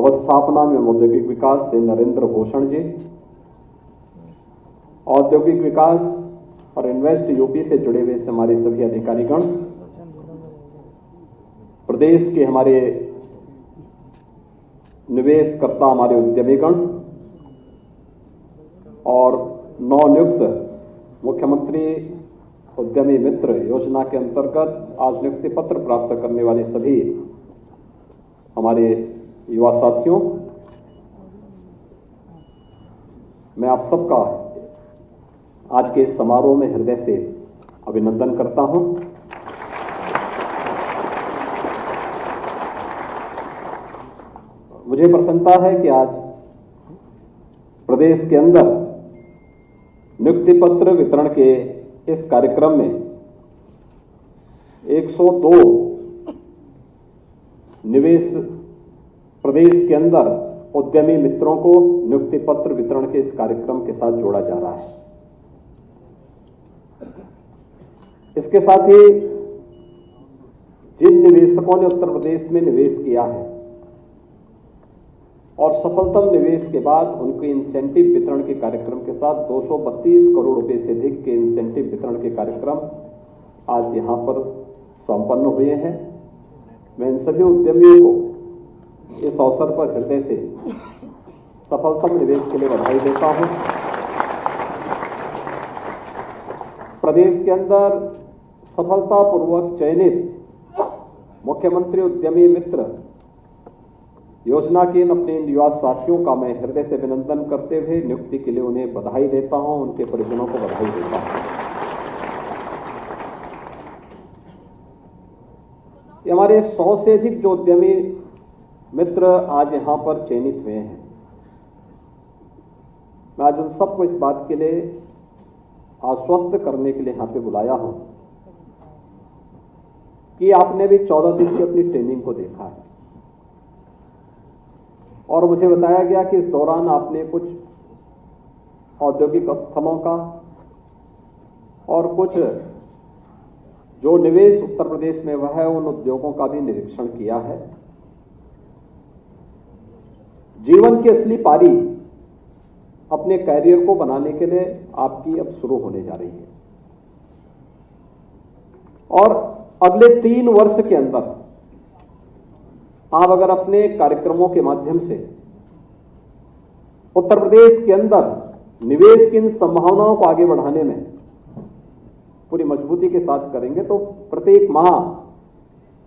अवस्थापना में औद्योगिक विकास से नरेंद्र भूषण जी, औद्योगिक विकास और इन्वेस्ट यूपी से जुड़े हुए हमारे सभी अधिकारीगण, प्रदेश के हमारे निवेशकर्ता, हमारे उद्यमीगण और नवनियुक्त मुख्यमंत्री उद्यमी मित्र योजना के अंतर्गत आज नियुक्ति पत्र प्राप्त करने वाले सभी हमारे युवा साथियों, मैं आप सबका आज के इस समारोह में हृदय से अभिनंदन करता हूं। मुझे प्रसन्नता है कि आज प्रदेश के अंदर नियुक्ति पत्र वितरण के इस कार्यक्रम में 102 निवेश प्रदेश के अंदर उद्यमी मित्रों को नियुक्ति पत्र वितरण के इस कार्यक्रम के साथ जोड़ा जा रहा है। इसके साथ ही जिन निवेशकों ने उत्तर प्रदेश में निवेश किया है और सफलतम निवेश के बाद उनके इंसेंटिव वितरण के कार्यक्रम के साथ 232 करोड़ रुपए से अधिक के इंसेंटिव वितरण के कार्यक्रम आज यहां पर संपन्न हुए हैं। मैं इन सभी उद्यमियों को इस अवसर पर हृदय से सफलतम निवेश के लिए बधाई देता हूं। प्रदेश के अंदर सफलतापूर्वक चयनित मुख्यमंत्री उद्यमी मित्र योजना के अपने युवा साथियों का मैं हृदय से अभिनंदन करते हुए नियुक्ति के लिए उन्हें बधाई देता हूं, उनके परिजनों को बधाई देता हूं। ये हमारे 100 से अधिक जो उद्यमी मित्र आज यहां पर चयनित हुए हैं, मैं आज उन सबको इस बात के लिए आश्वस्त करने के लिए यहां पे बुलाया हूं कि आपने भी 14 दिन की अपनी ट्रेनिंग को देखा है और मुझे बताया गया कि इस दौरान आपने कुछ औद्योगिक स्थलों का और कुछ जो निवेश उत्तर प्रदेश में हुआ है उन उद्योगों का भी निरीक्षण किया है। जीवन की असली पारी अपने कैरियर को बनाने के लिए आपकी अब शुरू होने जा रही है और अगले 3 वर्ष के अंदर आप अगर अपने कार्यक्रमों के माध्यम से उत्तर प्रदेश के अंदर निवेश की इन संभावनाओं को आगे बढ़ाने में पूरी मजबूती के साथ करेंगे तो प्रत्येक माह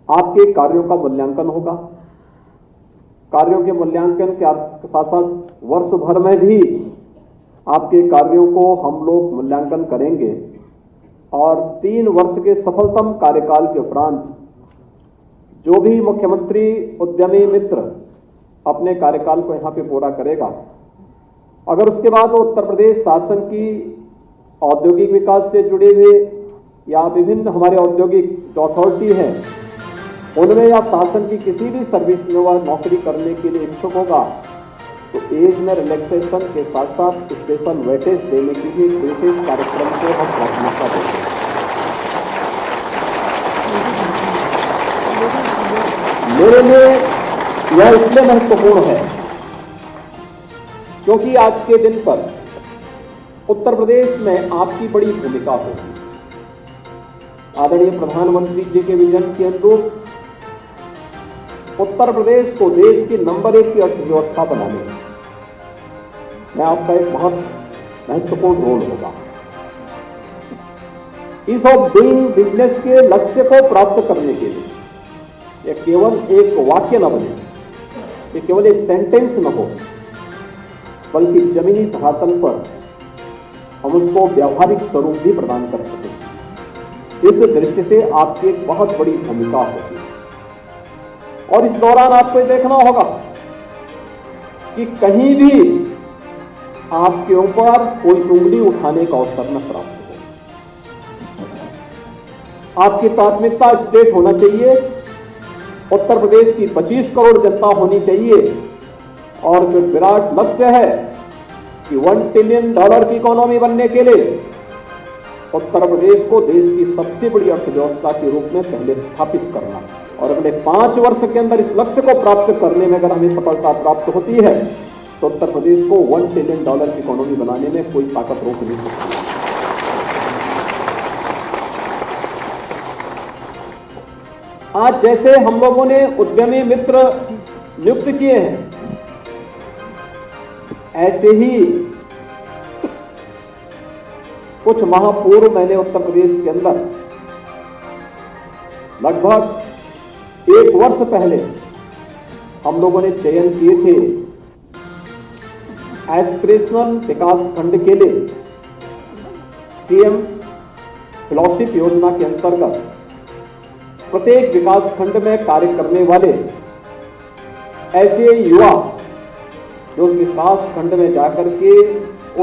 आपके कार्यों का मूल्यांकन होगा। कार्यों के मूल्यांकन के साथ साथ वर्ष भर में भी आपके कार्यों को हम लोग मूल्यांकन करेंगे और 3 वर्ष के सफलतम कार्यकाल के उपरांत जो भी मुख्यमंत्री उद्यमी मित्र अपने कार्यकाल को यहां पे पूरा करेगा, अगर उसके बाद वो उत्तर प्रदेश शासन की औद्योगिक विकास से जुड़े हुए या विभिन्न हमारे औद्योगिक जो अथॉरिटी है उनमें या शासन की किसी भी सर्विस में वह नौकरी करने के लिए इच्छुक होगा तो एज में रिलैक्सेशन के साथ साथ स्पेशल वेटेज देने के लिए विशेष कार्यक्रम को हम प्राथमिकता देते हैं। मेरे लिए यह इसलिए महत्वपूर्ण है क्योंकि आज के दिन पर उत्तर प्रदेश में आपकी बड़ी भूमिका होगी। आदरणीय प्रधानमंत्री जी के विजन के अनुरूप उत्तर प्रदेश को देश की नंबर 1 की अर्थव्यवस्था बनाने में आपका एक बहुत महत्वपूर्ण रोल होगा। ईज ऑफ डूइंग बिजनेस के लक्ष्य को प्राप्त करने के लिए ये केवल एक वाक्य न बने, ये केवल एक सेंटेंस न हो, बल्कि जमीनी धरातल पर हम उसको व्यावहारिक स्वरूप भी प्रदान कर सकें। इस दृष्टि से आपकी एक बहुत बड़ी भूमिका होगी और इस दौरान आपको देखना होगा कि कहीं भी आपके ऊपर कोई उंगली उठाने का अवसर न प्राप्त हो। आपकी प्राथमिकता स्टेट होना चाहिए, उत्तर प्रदेश की 25 करोड़ जनता होनी चाहिए और जो विराट लक्ष्य है कि $1 ट्रिलियन की इकोनॉमी बनने के लिए उत्तर प्रदेश को देश की सबसे बड़ी अर्थव्यवस्था के रूप में पहले स्थापित करना है। और अगले 5 वर्ष के अंदर इस लक्ष्य को प्राप्त करने में अगर हमें सफलता प्राप्त होती है तो उत्तर प्रदेश को $1 ट्रिलियन की इकोनॉमी बनाने में कोई ताकत रोक नहीं सकती। आज जैसे हम लोगों ने उद्यमी मित्र नियुक्त किए हैं, ऐसे ही कुछ माह पूर्व मैंने उत्तर प्रदेश के अंदर लगभग 1 वर्ष पहले हम लोगों ने चयन किए थे एस्पिरेशनल विकास खंड के लिए सीएम फेलोशिप योजना के अंतर्गत प्रत्येक विकास खंड में कार्य करने वाले ऐसे युवा जो विकास खंड में जाकर के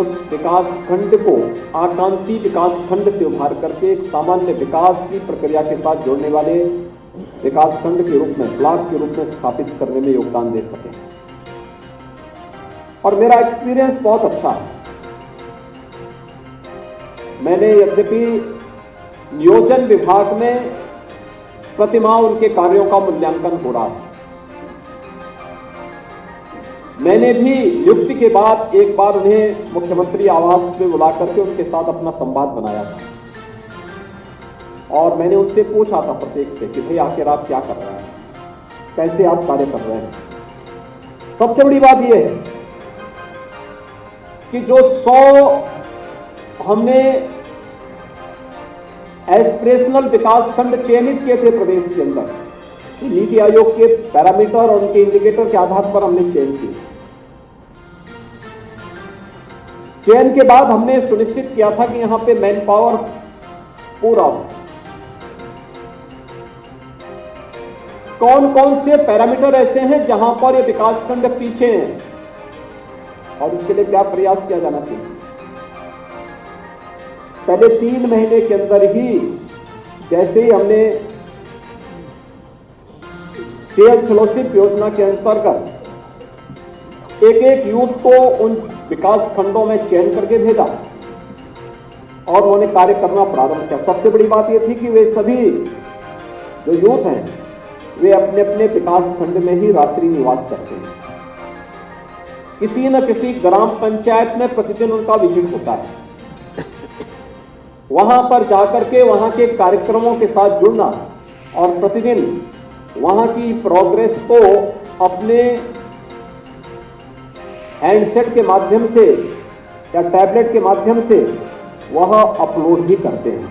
उस विकास खंड को आकांक्षी विकास खंड से उभार करके एक सामान्य विकास की प्रक्रिया के साथ जोड़ने वाले विकास खंड के रूप में, ब्लॉक के रूप में स्थापित करने में योगदान दे सके। और मेरा एक्सपीरियंस बहुत अच्छा है। मैंने यद्यपि नियोजन विभाग में प्रतिमाह उनके कार्यों का मूल्यांकन हो रहा है, मैंने भी नियुक्ति के बाद एक बार उन्हें मुख्यमंत्री आवास में बुला करके उनके साथ अपना संवाद बनाया था और मैंने उनसे पूछा था प्रत्येक से कि भाई आखिर आप क्या कर रहे हैं, कैसे आप कार्य कर रहे हैं। सबसे बड़ी बात यह है कि जो 100 हमने एस्पिरेशनल विकास खंड चयनित किए थे प्रदेश के अंदर, नीति आयोग के पैरामीटर और उनके इंडिकेटर के आधार पर हमने चयन किया। चयन के बाद हमने सुनिश्चित किया था कि यहां पे मैन पावर पूरा हो। कौन कौन से पैरामीटर ऐसे हैं जहां पर ये विकास खंड पीछे हैं और इसके लिए क्या प्रयास किया जाना चाहिए। पहले 3 महीने के अंदर ही जैसे ही हमने सीएम फेलोशिप योजना के अंतर्गत एक यूथ को उन विकास खंडों में चयन करके भेजा और उन्होंने कार्य करना प्रारंभ किया। सबसे बड़ी बात यह थी कि वे सभी जो यूथ हैं वे अपने अपने विकास खंड में ही रात्रि निवास करते हैं। किसी न किसी ग्राम पंचायत में प्रतिदिन उनका विजिट होता है, वहां पर जाकर के वहां के कार्यक्रमों के साथ जुड़ना और प्रतिदिन वहां की प्रोग्रेस को अपने हैंडसेट के माध्यम से या टैबलेट के माध्यम से वह अपलोड भी करते हैं।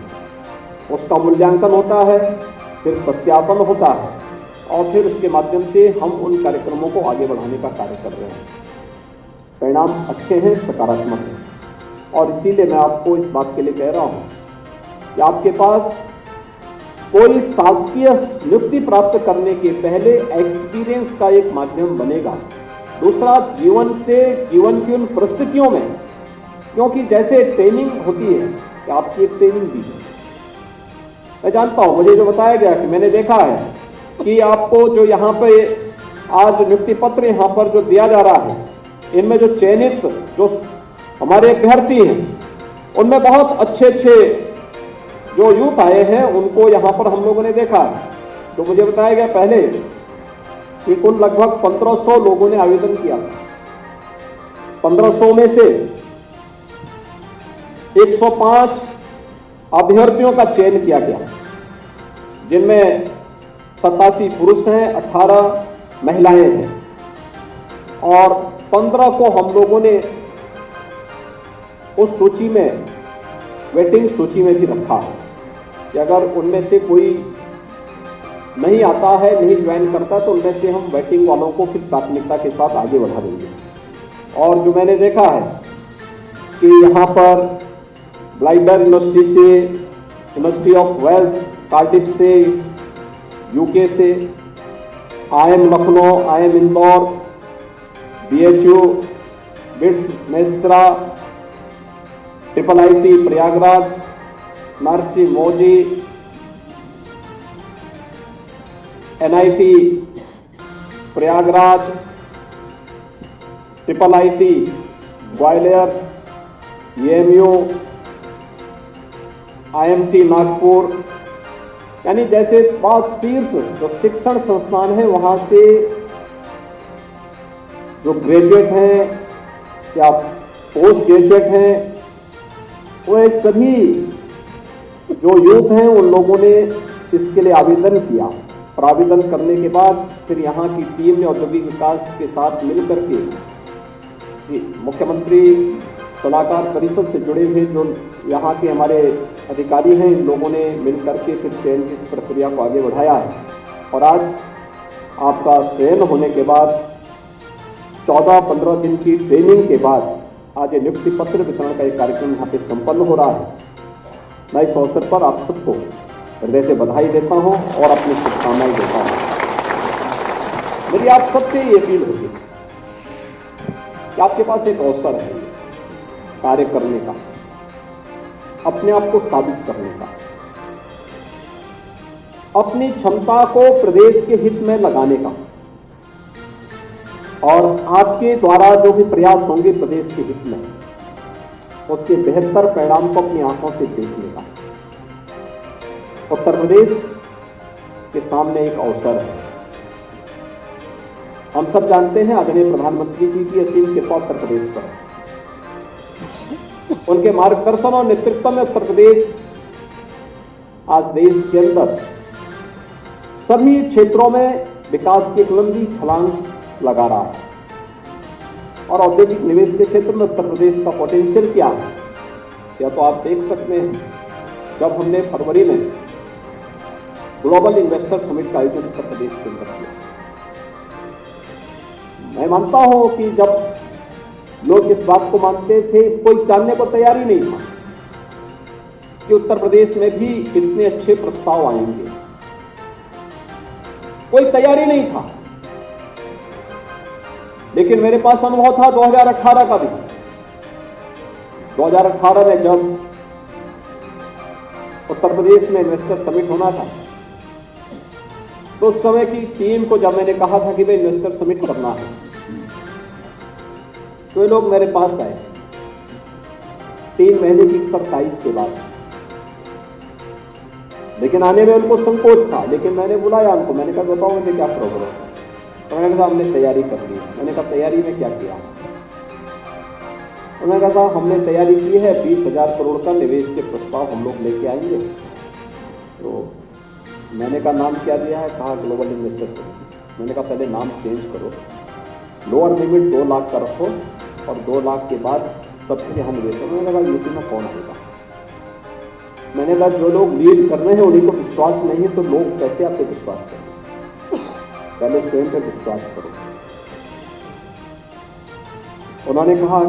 उसका मूल्यांकन होता है, फिर सत्यापन होता है और फिर उसके माध्यम से हम उन कार्यक्रमों को आगे बढ़ाने का कार्य कर रहे हैं। परिणाम अच्छे हैं, सकारात्मक हैं और इसीलिए मैं आपको इस बात के लिए कह रहा हूं कि आपके पास कोई शासकीय नियुक्ति प्राप्त करने के पहले एक्सपीरियंस का एक माध्यम बनेगा। दूसरा, जीवन की उन परिस्थितियों में, क्योंकि जैसे ट्रेनिंग होती है कि आपकी एक ट्रेनिंग भी है। मैं जानता हूं, मुझे जो बताया गया कि मैंने देखा है कि आपको जो यहाँ पे आज नियुक्ति पत्र यहाँ पर जो दिया जा रहा है, इनमें जो चयनित जो हमारे अभ्यर्थी हैं उनमें बहुत अच्छे जो यूथ आए हैं उनको यहाँ पर हम लोगों ने देखा। तो मुझे बताया गया पहले कि कुल लगभग 1500 लोगों ने आवेदन किया। 1500 में से 105 अभ्यर्थियों का चयन किया गया, जिनमें 87 पुरुष हैं, 18 महिलाएं हैं और 15 को हम लोगों ने उस सूची में, वेटिंग सूची में भी रखा है कि अगर उनमें से कोई नहीं आता है, नहीं ज्वाइन करता, तो उनमें से हम वेटिंग वालों को फिर प्राथमिकता के साथ आगे बढ़ा देंगे। और जो मैंने देखा है कि यहाँ पर ब्लाइडर यूनिवर्सिटी से, यूनिवर्सिटी ऑफ वेल्स कार्डिफ से, यूके से, IIM Lucknow, IIM Indore, BHU, BITS Mesra, IIIT Prayagraj, Maharshi Modi, NIT Prayagraj, IIIT Gwalior, EMU, IMT Nagpur, यानी जैसे 5 शीर्ष जो शिक्षण संस्थान है वहां से जो ग्रेजुएट हैं या पोस्ट ग्रेजुएट हैं, वो सभी जो यूथ हैं उन लोगों ने इसके लिए आवेदन किया और आवेदन करने के बाद फिर यहाँ की टीम ने औद्योगिक विकास के साथ मिलकर के मुख्यमंत्री सलाहकार परिषद से जुड़े हुए जो यहाँ के हमारे अधिकारी हैं, इन लोगों ने मिलकर के फिर चयन की इस प्रक्रिया को आगे बढ़ाया है। और आज आपका चयन होने के बाद 14-15 दिन की ट्रेनिंग के बाद आज ये नियुक्ति पत्र वितरण का एक कार्यक्रम यहाँ पे संपन्न हो रहा है। मैं इस अवसर पर आप सबको हृदय से बधाई देता हूँ और अपनी शुभकामनाएं देता हूँ। मेरी आप सबसे ये अपील होगी कि आपके पास एक अवसर है कार्य करने का, अपने आप को साबित करने का, अपनी क्षमता को प्रदेश के हित में लगाने का और आपके द्वारा जो भी प्रयास होंगे प्रदेश के हित में उसके बेहतर परिणाम को अपनी आंखों से देखने का। उत्तर प्रदेश के सामने एक अवसर है। हम सब जानते हैं आदरणीय प्रधानमंत्री जी की असीम कृपा उत्तर प्रदेश पर, उनके मार्गदर्शन और नेतृत्व में उत्तर प्रदेश आज देश के अंदर सभी क्षेत्रों में विकास की एक लंबी छलांग लगा रहा है। और औद्योगिक निवेश के क्षेत्र में उत्तर प्रदेश का पोटेंशियल क्या है, या तो आप देख सकते हैं जब हमने फरवरी में ग्लोबल इन्वेस्टर समिट का आयोजन उत्तर प्रदेश के अंदर किया। मैं मानता हूं कि जब लोग इस बात को मानते थे, कोई जानने को तैयार ही नहीं था कि उत्तर प्रदेश में भी इतने अच्छे प्रस्ताव आएंगे, कोई तैयारी नहीं था। लेकिन मेरे पास अनुभव था 2018 का भी। 2018 में जब उत्तर प्रदेश में इन्वेस्टर समिट होना था, तो उस समय की टीम को जब मैंने कहा था कि भाई इन्वेस्टर समिट करना है, तो ये लोग मेरे पास आए 3 महीने की एक्सरसाइज के बाद। लेकिन आने में उनको संकोच था, लेकिन मैंने बुलाया उनको, मैंने कहा बताओ मुझे क्या प्रॉब्लम है। तो मैंने कहा हमने तैयारी कर ली। मैंने कहा तैयारी में क्या किया? उन्होंने कहा हमने तैयारी की है, 20,000 करोड़ का निवेश के प्रस्ताव हम लोग लेके आएंगे। तो मैंने कहा नाम क्या दिया है? कहा ग्लोबल इन्वेस्टर समिट। मैंने कहा पहले नाम चेंज करो, लोअर लिमिट 2 लाख का रखो और 2 लाख के बाद तब फिर यहाँ निवेश करो। मैंने कहा यूपी में कौन आएगा? मैंने कहा जो लोग लीड कर रहे हैं उन्हीं को विश्वास नहीं है, तो लोग कैसे आप पे विश्वास करें? पहले स्वयं पर विश्वास करो। उन्होंने कहा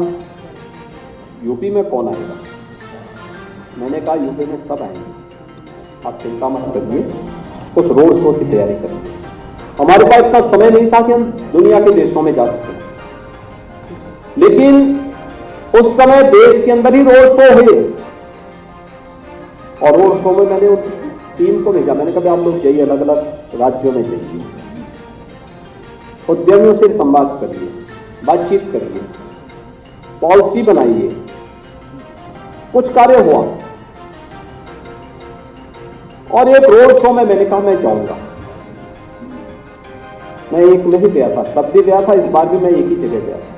यूपी में कौन आएगा? मैंने कहा यूपी में सब आएंगे, आप चिंता मत करिए, कुछ रोड शो की तैयारी करेंगे। हमारे पास इतना समय नहीं था कि हम दुनिया के देशों में जा सकें, लेकिन उस समय देश के अंदर ही रोड शो हुए और रोड शो में मैंने उस टीम को भेजा। मैंने कहा आप लोग जाइए, अलग अलग राज्यों में जाइए, उद्यमियों से संवाद करिए, बातचीत करिए, पॉलिसी बनाइए। कुछ कार्य हुआ और एक रोड शो में मैंने कहा मैं जाऊंगा। मैं एक नहीं गया था, तब भी गया था, इस बार भी मैं एक ही जगह गया था।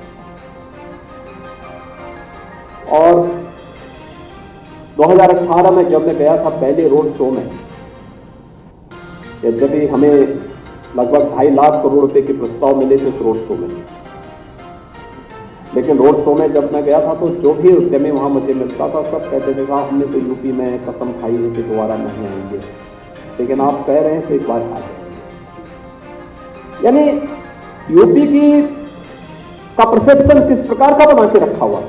और 2018 में जब मैं गया था पहले रोड शो में, यद्यपि हमें लगभग 2.5 लाख करोड़ रुपए के प्रस्ताव मिले थे उस रोड शो में, लेकिन रोड शो में जब मैं गया था तो जो भी उद्यमी वहां मुझे मिलता था सब कहते थे साहब हमने तो यूपी में कसम खाई है कि दोबारा नहीं आएंगे, लेकिन आप कह रहे हैं तो एक बार आ जाएंगे। यानी यूपी की का परसेप्शन किस प्रकार का बना के रखा हुआ,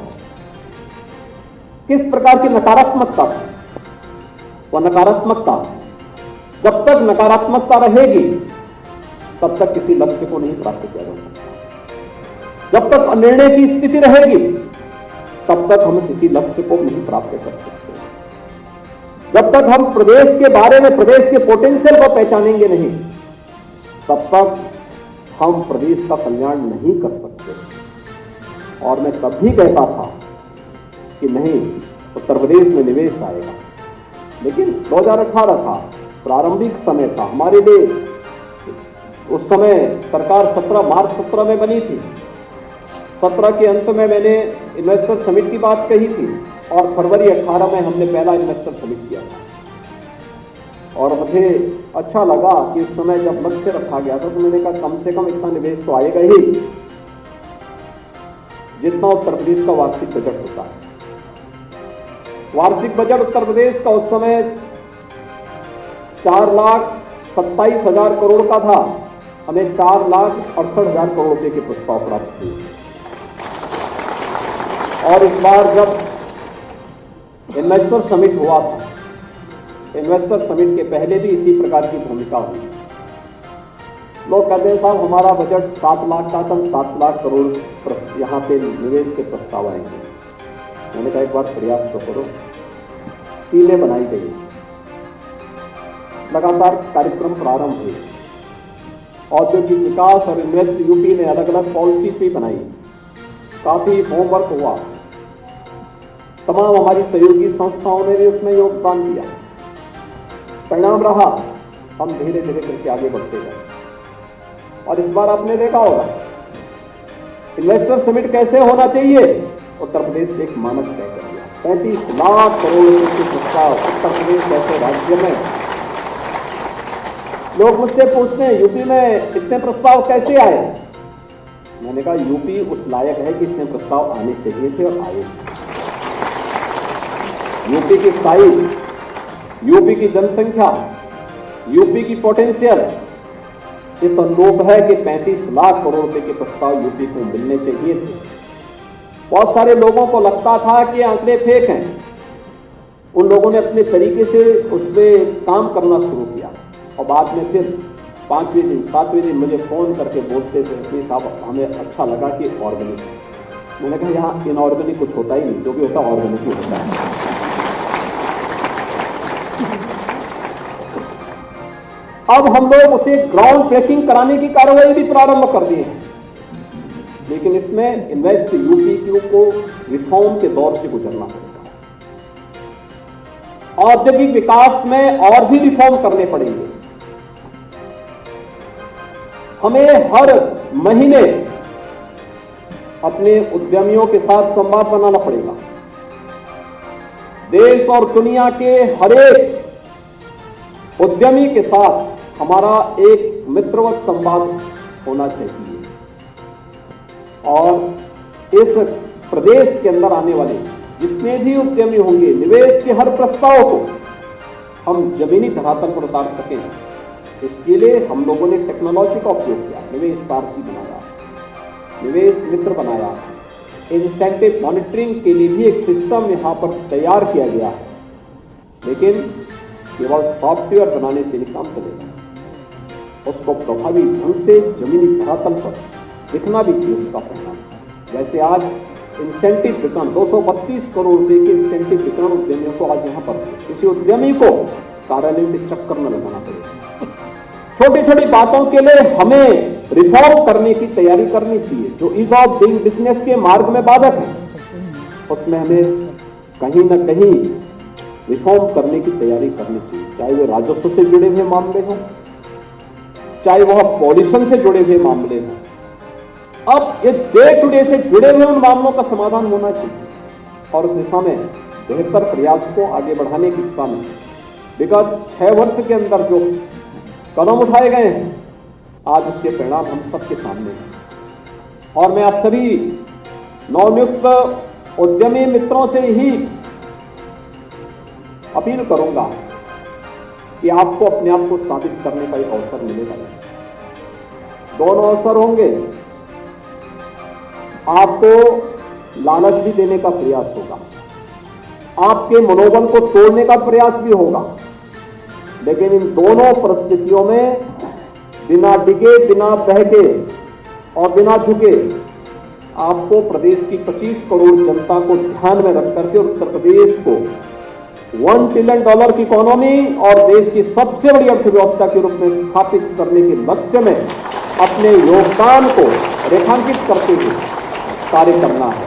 किस प्रकार की नकारात्मकता, वह नकारात्मकता जब तक नकारात्मकता रहेगी तब तक किसी लक्ष्य को नहीं प्राप्त किया जा सकता। जब तक अनिर्णय की स्थिति रहेगी तब तक हम किसी लक्ष्य को नहीं प्राप्त कर सकते। जब तक हम प्रदेश के बारे में, प्रदेश के पोटेंशियल को पहचानेंगे नहीं, तब तक हम प्रदेश का कल्याण नहीं कर सकते। और मैं तब भी कहता था कि नहीं, उत्तर प्रदेश में निवेश आएगा, लेकिन 2018 था, प्रारंभिक समय था हमारे लिए। उस समय सरकार 17 मार्च 17 में बनी थी। 17 के अंत में मैंने इन्वेस्टर समिट की बात कही थी और फरवरी 18 में हमने पहला इन्वेस्टर समिट किया था। और मुझे अच्छा लगा कि इस समय जब लक्ष्य रखा गया था तो मैंने कहा कम से कम इतना निवेश तो आएगा ही जितना उत्तर प्रदेश का वार्षिक बजट होता है। वार्षिक बजट उत्तर प्रदेश का उस समय 4,27,000 करोड़ का था। हमें 4,68,000 करोड़ रुपए के प्रस्ताव प्राप्त हुए। और इस बार जब इन्वेस्टर समिट हुआ था, इन्वेस्टर समिट के पहले भी इसी प्रकार की भूमिका हुई। लोग कहते हैं साहब हमारा बजट 7 लाख का था, 7 लाख करोड़ यहां पे निवेश के प्रस्ताव आएंगे। मैंने कहा एक बार प्रयास तो करो। टीमें बनाई गई, लगातार कार्यक्रम प्रारंभ हुए। औद्योगिक विकास और इन्वेस्ट यूपी ने अलग अलग पॉलिसी भी बनाई। काफी होमवर्क हुआ। तमाम हमारी सहयोगी संस्थाओं ने भी उसमें योगदान दिया। परिणाम रहा हम धीरे धीरे करके आगे बढ़ते गए। और इस बार आपने देखा होगा इन्वेस्टर समिट कैसे होना चाहिए। उत्तर प्रदेश ने एक मानक तय कर दिया। 35 लाख करोड़ रुपए के प्रस्ताव उत्तर प्रदेश जैसे राज्य में। लोग मुझसे पूछते हैं यूपी में इतने प्रस्ताव कैसे आए। मैंने कहा यूपी उस लायक है कि इतने प्रस्ताव आने चाहिए थे और आए। यूपी की साइज, यूपी की जनसंख्या, यूपी की पोटेंशियल इस अनुरूप है कि 35 लाख करोड़ रुपए के प्रस्ताव यूपी को मिलने चाहिए थे। बहुत सारे लोगों को लगता था कि आंकड़े फेक हैं। उन लोगों ने अपने तरीके से उस पर काम करना शुरू किया और बाद में फिर 5वें दिन 7वें दिन मुझे फोन करके बोलते थे कि साहब हमें अच्छा लगा कि ऑर्गेनिक। मैंने कहा यहाँ इनऑर्गेनिक कुछ होता ही नहीं, जो भी होता ऑर्गेनिक ही होता है। अब हम लोग उसे ग्राउंड ब्रेकिंग कराने की कार्रवाई भी प्रारंभ कर दी है। लेकिन इसमें इन्वेस्ट यूपी को रिफॉर्म के दौर से गुजरना पड़ेगा। औद्योगिक विकास में और भी रिफॉर्म करने पड़ेंगे। हमें हर महीने अपने उद्यमियों के साथ संवाद बनाना पड़ेगा। देश और दुनिया के हर एक उद्यमी के साथ हमारा एक मित्रवत संवाद होना चाहिए। और इस प्रदेश के अंदर आने वाले जितने भी उद्यमी होंगे, निवेश के हर प्रस्ताव को हम जमीनी धरातल पर उतार सकें, इसके लिए हम लोगों ने टेक्नोलॉजी का उपयोग किया। निवेश सारथी बनाया, निवेश मित्र बनाया, इंसेंटिव मॉनिटरिंग के लिए भी एक सिस्टम यहां पर तैयार किया गया है। लेकिन केवल सॉफ्टवेयर बनाने से नहीं काम चलेगा, उसको प्रभावी ढंग से जमीनी धरातल पर दिखना भी चाहिए उसका परिणाम। जैसे आज इंसेंटिव वितरण 232 करोड़ रुपए के इंसेंटिव वितरण उद्यमियों को आज यहां पर किसी उद्यमी को कार्यालय के चक्कर में लगाना पड़ेगा। छोटी छोटी बातों के लिए हमें रिफॉर्म करने की तैयारी करनी चाहिए। जो ईज ऑफ डूइंग बिजनेस के मार्ग में बाधक है, उसमें हमें कहीं ना कहीं रिफॉर्म करने की तैयारी करनी चाहिए। चाहे वे राजस्व से जुड़े हुए मामले हों, चाहे वह पॉल्यूशन से जुड़े हुए मामले हों। अब ये डे टू डे से जुड़े हुए उन मामलों का समाधान होना चाहिए और उस दिशा में बेहतर प्रयास को आगे बढ़ाने की दिशा में विगत 6 वर्ष के अंदर जो कदम उठाए गए हैं, आज उसके परिणाम हम सबके सामने हैं। और मैं आप सभी नवनियुक्त उद्यमी मित्रों से ही अपील करूंगा कि आपको अपने आप को साबित करने का एक अवसर मिलेगा। दोनों अवसर होंगे। आपको लालच भी देने का प्रयास होगा, आपके मनोबल को तोड़ने का प्रयास भी होगा। लेकिन इन दोनों परिस्थितियों में बिना डिगे, बिना बहके और बिना झुके आपको प्रदेश की 25 करोड़ जनता को ध्यान में रख करके उत्तर प्रदेश को $1 ट्रिलियन की इकोनॉमी और देश की सबसे बड़ी अर्थव्यवस्था के रूप में स्थापित करने के लक्ष्य में अपने योगदान को रेखांकित करते हुए कार्य करना है।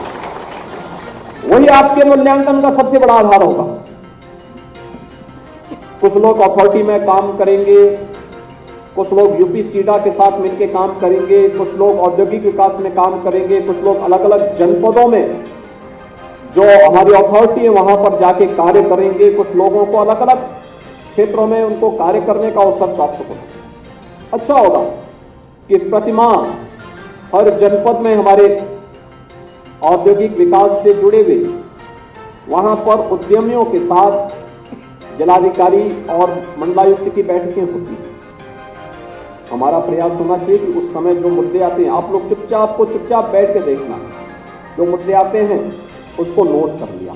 वही आपके मूल्यांकन का सबसे बड़ा आधार होगा। कुछ लोग अथॉरिटी में काम करेंगे, कुछ लोग यूपी सीडा के साथ मिलकर काम करेंगे, कुछ लोग औद्योगिक विकास में काम करेंगे, कुछ लोग अलग अलग जनपदों में जो हमारी अथॉरिटी है वहां पर जाके कार्य करेंगे, कुछ लोगों को अलग अलग क्षेत्रों में उनको कार्य करने का अवसर प्राप्त होगा। अच्छा होगा कि प्रतिमाह हर जनपद में हमारे औद्योगिक विकास से जुड़े हुए वहां पर उद्यमियों के साथ जिलाधिकारी और मंडलायुक्त की बैठकें होती हैं। हमारा प्रयास होना चाहिए कि उस समय जो मुद्दे आते हैं आप लोग चुपचाप बैठ के देखना, जो मुद्दे आते हैं उसको नोट कर लिया,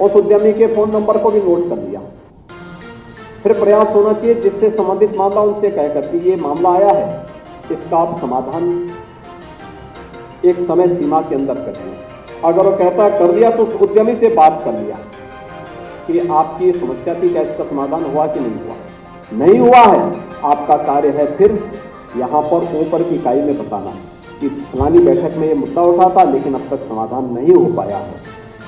उस उद्यमी के फोन नंबर को भी नोट कर लिया। फिर प्रयास होना चाहिए जिससे संबंधित मामला उनसे कहकर कि ये मामला आया है, इसका आप समाधान एक समय सीमा के अंदर करिए। अगर वो कहता है कर दिया तो उस उद्यमी से बात कर लिया कि आपकी समस्या थी, क्या इसका समाधान हुआ कि नहीं हुआ। नहीं हुआ है, आपका कार्य है फिर यहां पर ऊपर की इकाई में बताना कि फलानी बैठक में ये मुद्दा उठा था लेकिन अब तक समाधान नहीं हो पाया है,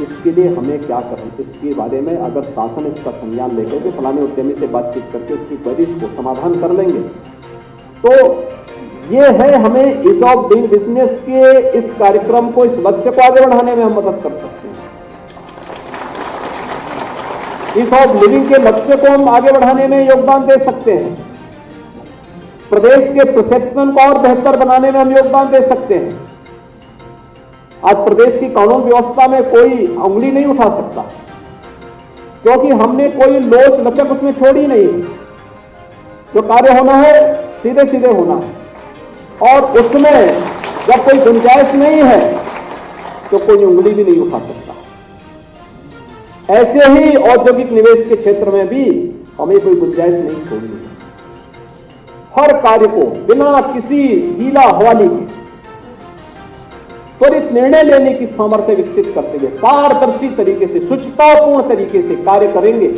इसके लिए हमें क्या करना। इसके बारे में अगर शासन इसका संज्ञान लेकर के फलाने उद्यमी से बातचीत करके उसकी क्वेरीज को समाधान कर लेंगे तो ये है हमें ईज ऑफ डूइंग बिजनेस के इस कार्यक्रम को, इस लक्ष्य को आगे बढ़ाने में हम मदद कर सकते हैं। ईज ऑफ लिविंग के लक्ष्य को हम आगे बढ़ाने में योगदान दे सकते हैं। प्रदेश के परसेप्शन को और बेहतर बनाने में हम योगदान दे सकते हैं। आज प्रदेश की कानून व्यवस्था में कोई उंगली नहीं उठा सकता क्योंकि हमने कोई लोच लचक उसमें छोड़ी नहीं। जो कार्य होना है सीधे सीधे होना है और उसमें जब कोई गुंजाइश नहीं है तो कोई उंगली भी नहीं उठा सकता। ऐसे ही औद्योगिक निवेश के क्षेत्र में भी हमें कोई गुंजाइश नहीं छोड़नी है। हर कार्य को बिना किसी हीला हवाली के त्वरित निर्णय लेने की सामर्थ्य विकसित करते हुए पारदर्शी तरीके से, शुचितापूर्ण तरीके से कार्य करेंगे,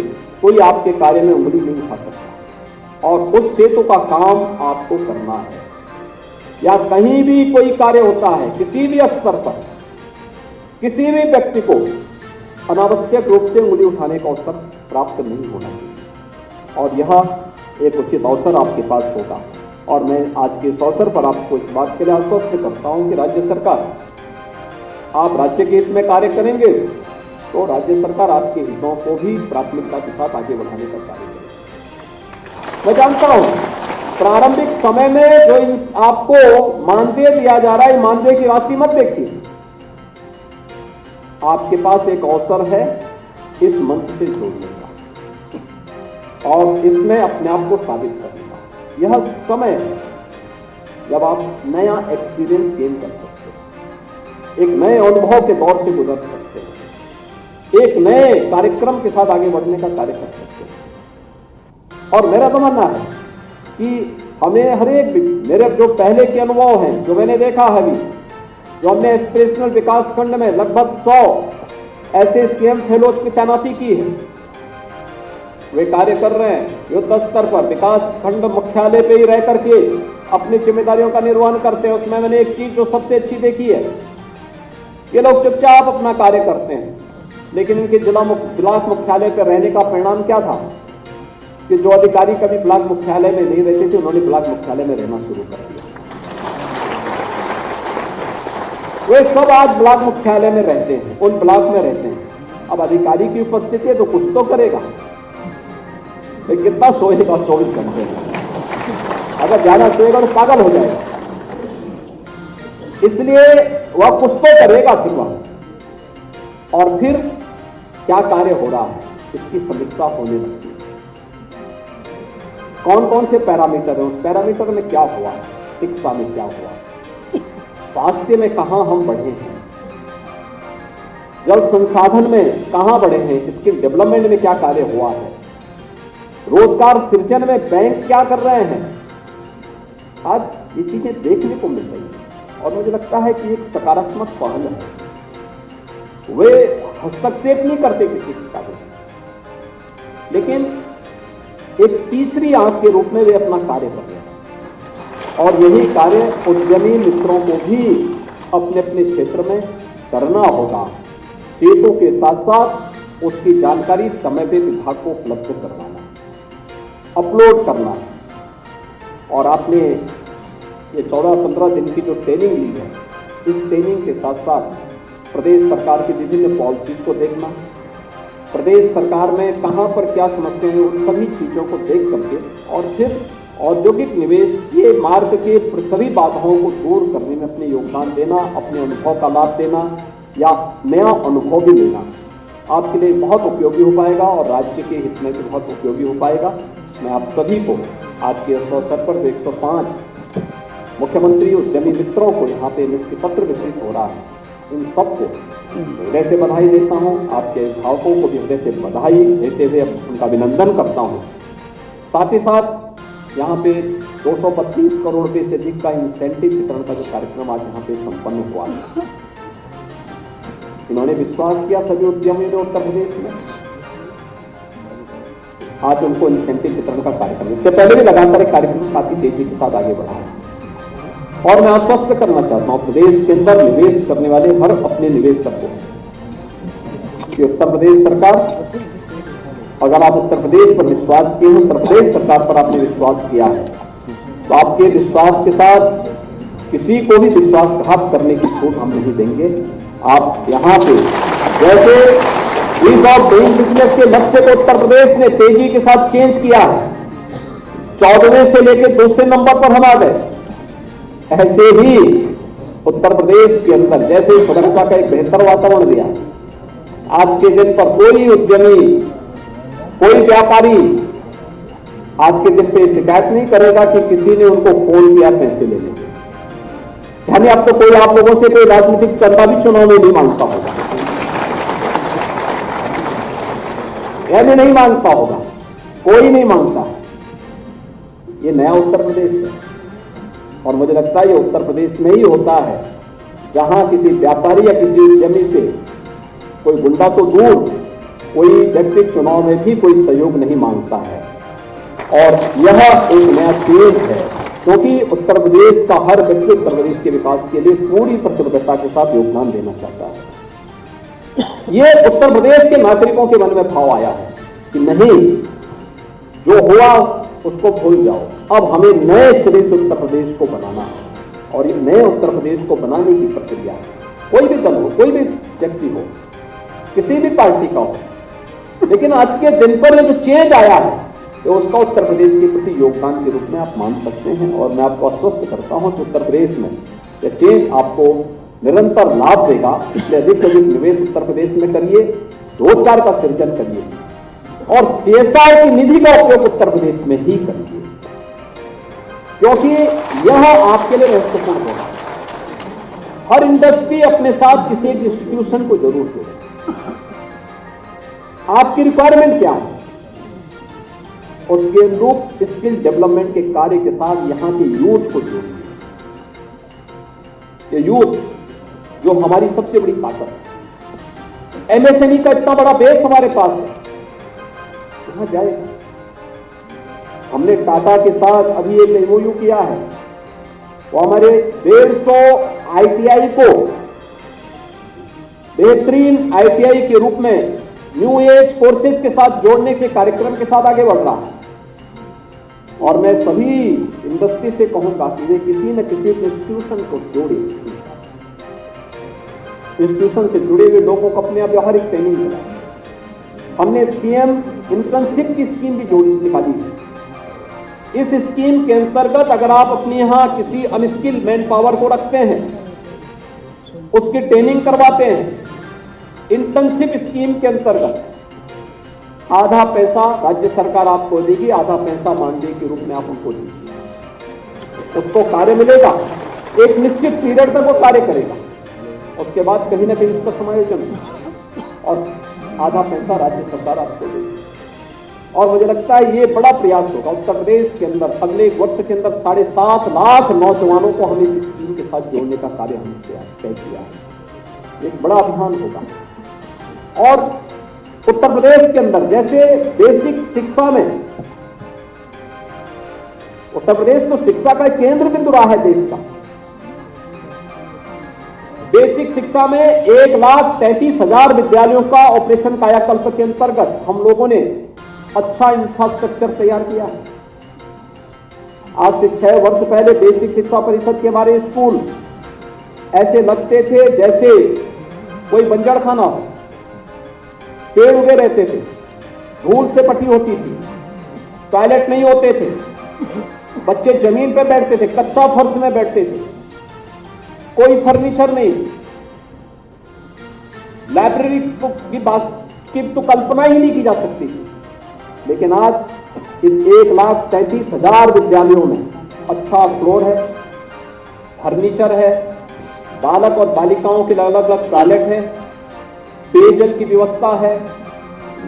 कोई आपके कार्य में उंगली नहीं उठा सकता। और उस सेतु का काम आपको करना है। या कहीं भी कोई कार्य होता है, किसी भी स्तर पर किसी भी व्यक्ति को अनावश्यक रूप से उंगली उठाने का अवसर प्राप्त नहीं होना चाहिए। और यह एक उचित अवसर आपके पास होगा। और मैं आज के इस अवसर पर आपको इस बात के लिए आश्वस्त करता हूं कि राज्य सरकार, आप राज्य के हित में कार्य करेंगे तो राज्य सरकार आपके हितों को भी प्राथमिकता के साथ आगे बढ़ाने का कार्य करेगी। मैं जानता हूं प्रारंभिक समय में जो आपको मानदेय दिया जा रहा है, मानदेय की राशि मत देखिए। आपके पास एक अवसर है इस मंच से जोड़ने का और इसमें अपने आप को साबित करने का। यह समय है जब आप नया एक्सपीरियंस गेन कर सकते हैं, एक नए अनुभव के दौर से गुजर सकते हैं, एक नए कार्यक्रम के साथ आगे बढ़ने का कार्य कर सकते हैं। और मेरा तो मानना है कि हमें हर एक मेरे जो पहले के अनुभव हैं, जो मैंने देखा है अभी, जो हमने एस्पिरेशनल विकास खंड में लगभग 100 ऐसे सीएम फेलोज की तैनाती की है, वे कार्य कर रहे हैं युद्ध स्तर पर, विकास खंड मुख्यालय पे ही रह करके अपनी जिम्मेदारियों का निर्वहन करते हैं। उसमें मैंने एक चीज जो सबसे अच्छी देखी है, ये लोग चुपचाप अपना कार्य करते हैं, लेकिन इनके ब्लॉक मुख्यालय पर रहने का परिणाम क्या था कि जो अधिकारी कभी ब्लॉक मुख्यालय में नहीं रहते थे, उन्होंने ब्लॉक मुख्यालय में रहना शुरू कर दिया। वे सब आज ब्लॉक मुख्यालय में रहते हैं, उन ब्लॉक में रहते हैं। अब अधिकारी की उपस्थिति है तो कुछ तो करेगा, लेकिन कितना सोएगा 24 घंटे में? अगर ज्यादा सोएगा तो पागल हो जाएगा। इसलिए वह कुछ तो करेगा फिर वह, और फिर क्या कार्य हो रहा है इसकी समीक्षा होने लगती है। कौन कौन से पैरामीटर है, उस पैरामीटर में क्या हुआ, शिक्षा में क्या हुआ, स्वास्थ्य में कहां हम बढ़े हैं, जल संसाधन में कहां बढ़े हैं, स्किल डेवलपमेंट में क्या कार्य हुआ है, रोजगार सृजन में बैंक क्या कर रहे हैं। आज ये चीजें देखने को मिल रही है और मुझे लगता है कि एक सकारात्मक पहल है। वे हस्तक्षेप नहीं करते किसी के कार्य में, लेकिन एक तीसरी आंख के रूप में वे अपना कार्य कर रहे हैं। और यही कार्य उद्यमी मित्रों को भी अपने अपने क्षेत्र में करना होगा। सेतु के साथ साथ उसकी जानकारी समय पे विभाग को उपलब्ध करवाना, अपलोड करना। और आपने ये 14-15 दिन की जो ट्रेनिंग ली है, इस ट्रेनिंग के साथ साथ प्रदेश सरकार की विभिन्न पॉलिसीज को देखना, प्रदेश सरकार में कहां पर क्या समस्याएं हैं, उन सभी चीजों को देख करके और फिर औद्योगिक निवेश के मार्ग के सभी बाधाओं को दूर करने में अपने योगदान देना, अपने अनुभव का लाभ देना या नया अनुभव भी लेना आपके लिए बहुत उपयोगी हो पाएगा और राज्य के हित में भी बहुत उपयोगी हो पाएगा। मैं आप सभी को आज के इस अवसर पर 105 मुख्यमंत्री उद्यमी मित्रों को यहाँ पे नियुक्ति पत्र वितरित हो रहा है, इन सबको हृदय से बधाई देता हूँ। आपके अभिभावकों को भी हृदय से बधाई देते हुए उनका अभिनंदन करता हूँ। साथ ही साथ यहाँ पे 232 करोड़ रुपए से अधिक का इंसेंटिव वितरण का जो कार्यक्रम आज यहाँ पे संपन्न हुआ है, इन्होंने विश्वास किया सभी उद्यमियों ने उत्तर प्रदेश में, आज उनको इंसेंटिव वितरण का कार्यक्रम, इससे पहले भी लगातार कार्यक्रम काफी तेजी के साथ आगे बढ़ा है। और मैं आश्वस्त करना चाहता हूं प्रदेश के अंदर निवेश करने वाले हर अपने निवेशक को कि उत्तर प्रदेश सरकार, अगर आप उत्तर प्रदेश पर विश्वास किए हैं, उत्तर प्रदेश सरकार पर आपने विश्वास किया है, तो आपके विश्वास के साथ किसी को भी विश्वासघात करने की छूट हम नहीं देंगे। आप यहाँ पे जैसे ईज ऑफ डूइंग बिजनेस के लक्ष्य को उत्तर प्रदेश ने तेजी के साथ चेंज किया है, 14वें से लेकर 200 नंबर पर हम आ गए, ऐसे ही उत्तर प्रदेश के अंदर जैसे सुरक्षा का एक बेहतर वातावरण दिया, आज के दिन पर कोई उद्यमी, कोई व्यापारी आज के दिन पे शिकायत नहीं करेगा कि किसी ने उनको फोन किया पैसे लेने। यानी अब तो कोई आप लोगों से कोई राजनीतिक चंदा भी चुनाव में नहीं मांगता होगा, यानी नहीं मांगता होगा, कोई नहीं मांगता। ये नया उत्तर प्रदेश है और मुझे लगता है ये उत्तर प्रदेश में ही होता है जहां किसी व्यापारी या किसी उद्यमी से कोई गुंडा तो दूर, कोई व्यक्ति चुनाव में भी कोई सहयोग नहीं मांगता है। और यह एक नया चेंज है क्योंकि उत्तर प्रदेश का हर व्यक्ति उत्तर प्रदेश के विकास के लिए पूरी प्रतिबद्धता के साथ योगदान देना चाहता है। ये उत्तर प्रदेश के नागरिकों के मन में भाव आया है कि नहीं, जो हुआ उसको भूल जाओ, अब हमें नए सिरे से उत्तर प्रदेश को बनाना है। और ये नए उत्तर प्रदेश को बनाने की प्रक्रिया है, कोई भी दल हो, कोई भी व्यक्ति हो, किसी भी पार्टी का हो, लेकिन आज के दिन पर ये जो चेंज आया है तो उसका उत्तर प्रदेश के प्रति योगदान के रूप में आप मान सकते हैं। और मैं आपको आश्वस्त करता हूं कि उत्तर प्रदेश में यह चेंज आपको निरंतर लाभ देगा। इसलिए अधिक से अधिक निवेश उत्तर प्रदेश में करिए, रोजगार का सृजन करिए और सीएसआर की निधि का उपयोग उत्तर प्रदेश में ही करिए, क्योंकि यह आपके लिए महत्वपूर्ण होगा। हर इंडस्ट्री अपने साथ किसी एक इंस्टीट्यूशन को जरूर जोड़े। आपकी रिक्वायरमेंट क्या है, उसके अनुरूप स्किल डेवलपमेंट के कार्य के साथ यहां के यूथ को जोड़िए। ये यूथ जो हमारी सबसे बड़ी ताकत है, एमएसएमई का इतना बड़ा बेस हमारे पास है, कहां जाएगा। हमने टाटा के साथ अभी एक एमओयू किया है, वो हमारे 150 आईटीआई को बेहतरीन आईटीआई के रूप में न्यू एज कोर्सेज के साथ जोड़ने के कार्यक्रम के साथ आगे बढ़ रहा है। और मैं सभी इंडस्ट्री से कहूंगा कि वे किसी न किसी इंस्टीट्यूशन को जोड़े, इंस्टीट्यूशन से जुड़े हुए लोगों को अपने व्यावहारिक ट्रेनिंग दिलाए। हमने सीएम इंटर्नशिप की स्कीम भी जोड़ी निकाली है। इस स्कीम के अंतर्गत अगर आप अपने यहां किसी अनस्किल्ड मैन पावर को रखते हैं, उसकी ट्रेनिंग करवाते हैं, इंटर्नशिप स्कीम के अंतर्गत आधा पैसा राज्य सरकार आपको देगी, आधा पैसा मानदेय के रूप में आप उनको दीजिए। उसको कार्य मिलेगा, एक निश्चित पीरियड तक वो कार्य करेगा, उसके बाद कहीं ना कहीं उसका समायोजन और आधा पैसा राज्य सरकार आपको देगी। और मुझे लगता है ये बड़ा प्रयास होगा उत्तर प्रदेश के अंदर अगले एक वर्ष के अंदर 7.5 लाख नौजवानों को हमें इस स्कीम के साथ जोड़ने का कार्य हमने तय किया है। एक बड़ा अभियान होगा। और उत्तर प्रदेश के अंदर जैसे बेसिक शिक्षा में, उत्तर प्रदेश तो शिक्षा का केंद्र बिंदु रहा है देश का, बेसिक शिक्षा में 1,33,000 विद्यालयों का ऑपरेशन कायाकल्प के अंतर्गत हम लोगों ने अच्छा इंफ्रास्ट्रक्चर तैयार किया है। आज से 6 वर्ष पहले बेसिक शिक्षा परिषद के हमारे स्कूल ऐसे लगते थे जैसे कोई बंजर खाना हो, पेड़ उगे रहते थे, धूल से पट्टी होती थी, टॉयलेट नहीं होते थे, बच्चे जमीन पर बैठते थे, कच्चा फर्श में बैठते थे, कोई फर्नीचर नहीं, लाइब्रेरी की बात की तो कल्पना ही नहीं की जा सकती थी। लेकिन आज इन 1,33,000 विद्यालयों में अच्छा फ्लोर है, फर्नीचर है, बालक और बालिकाओं के अलग अलग टॉयलेट है, पेयजल की व्यवस्था है,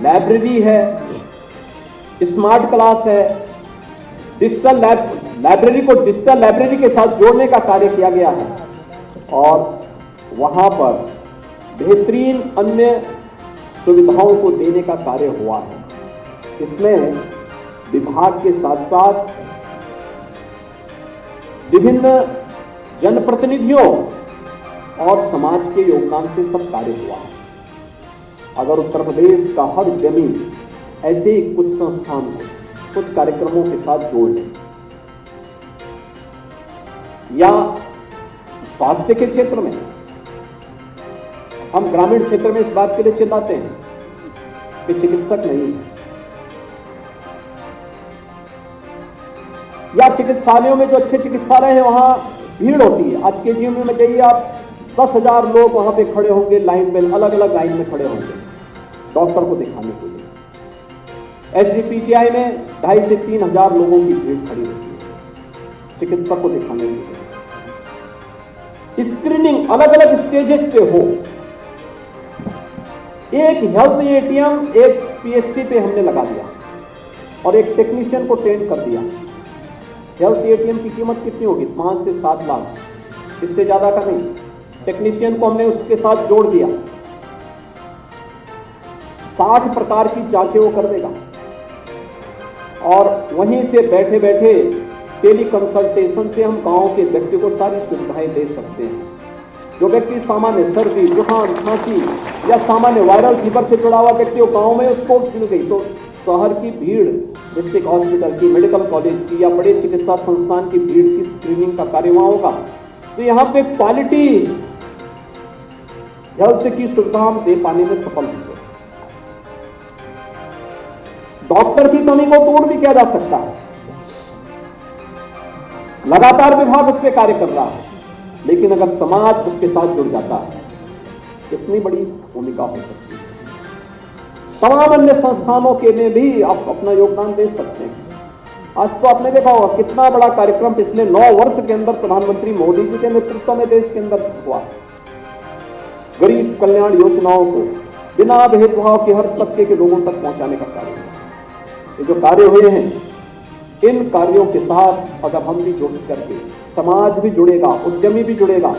लाइब्रेरी है, स्मार्ट क्लास है, डिजिटल लाइब्रेरी को डिजिटल लाइब्रेरी के साथ जोड़ने का कार्य किया गया है और वहां पर बेहतरीन अन्य सुविधाओं को देने का कार्य हुआ है। इसमें विभाग के साथ साथ विभिन्न जनप्रतिनिधियों और समाज के योगदान से सब कार्य हुआ है। अगर उत्तर प्रदेश का हर उद्यमी ऐसे ही कुछ संस्थान को कुछ कार्यक्रमों के साथ जोड़ लें या स्वास्थ्य के क्षेत्र में, हम ग्रामीण क्षेत्र में इस बात के लिए चिल्लाते हैं कि चिकित्सक नहीं है, या चिकित्सालयों में जो अच्छे चिकित्सालय हैं वहां भीड़ होती है। आज केजीएमयू में जाइए आप, 10,000 लोग वहां पे खड़े होंगे लाइन में, अलग अलग लाइन में खड़े होंगे डॉक्टर को दिखाने के लिए। एसजीपीजीआई में 2,500 से 3,000 लोगों की भीड़ खड़ी होती है चिकित्सक को दिखाने के लिए। स्क्रीनिंग अलग अलग स्टेजेस पे हो, एक हेल्थ एटीएम एक पीएससी पे हमने लगा दिया और एक टेक्नीशियन को ट्रेन कर दिया। हेल्थ एटीएम की कीमत कितनी होगी? 5 से 7 लाख, इससे ज्यादा का नहीं। टेक्नीशियन को हमने उसके साथ जोड़ दिया, 60 प्रकार की जांचें वो कर देगा और वहीं से बैठे बैठे टेली कंसल्टेशन से हम गांव के व्यक्ति को सारी सुविधाएं दे सकते हैं। जो व्यक्ति सामान्य सर्दी, जुकाम, खांसी या सामान्य वायरल फीवर से जुड़ा हुआ व्यक्ति हो, गांव में उसको मिल गई तो शहर की भीड़, डिस्ट्रिक्ट हॉस्पिटल की, मेडिकल कॉलेज की या बड़े चिकित्सा संस्थान की भीड़ की स्क्रीनिंग का कार्य वहां होगा। तो यहां पे क्वालिटी हेल्थ की सुविधा हम दे पाने में सफल होंगे। डॉक्टर की कमी को दूर भी किया जा सकता है, लगातार विभाग उस पर कार्य कर रहा है, लेकिन अगर समाज उसके साथ जुड़ जाता है कितनी बड़ी भूमिका हो सकती है। तमाम अन्य संस्थानों के में भी आप अपना योगदान दे सकते हैं। आज तो आपने देखा होगा कितना बड़ा कार्यक्रम पिछले 9 वर्ष के अंदर प्रधानमंत्री मोदी जी के नेतृत्व में देश के अंदर हुआ। गरीब कल्याण योजनाओं को बिना भेदभाव के हर तबके के लोगों तक पहुंचाने का कार्य हुआ। ये जो कार्य हुए हैं, इन कार्यों के साथ अगर हम भी जुड़ करके, समाज भी जुड़ेगा, उद्यमी भी जुड़ेगा,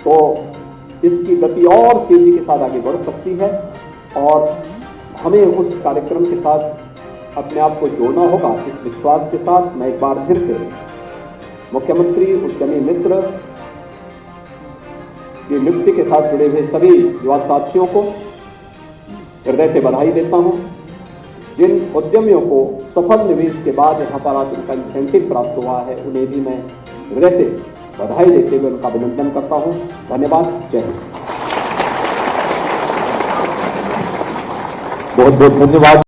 तो इसकी गति और तेजी के साथ आगे बढ़ सकती है और हमें उस कार्यक्रम के साथ अपने आप को जोड़ना होगा। इस विश्वास के साथ मैं एक बार फिर से मुख्यमंत्री उद्यमी मित्र की नियुक्ति के साथ जुड़े हुए सभी युवा साथियों को हृदय से बधाई देता हूं। जिन उद्यमियों को सफल निवेश के बाद यहां पर आज उनका इंसेंटिव प्राप्त हुआ है, उन्हें भी मैं हृदय से बधाई देते हुए उनका अभिनंदन करता हूं। धन्यवाद। जय हिंद। बहुत बहुत धन्यवाद।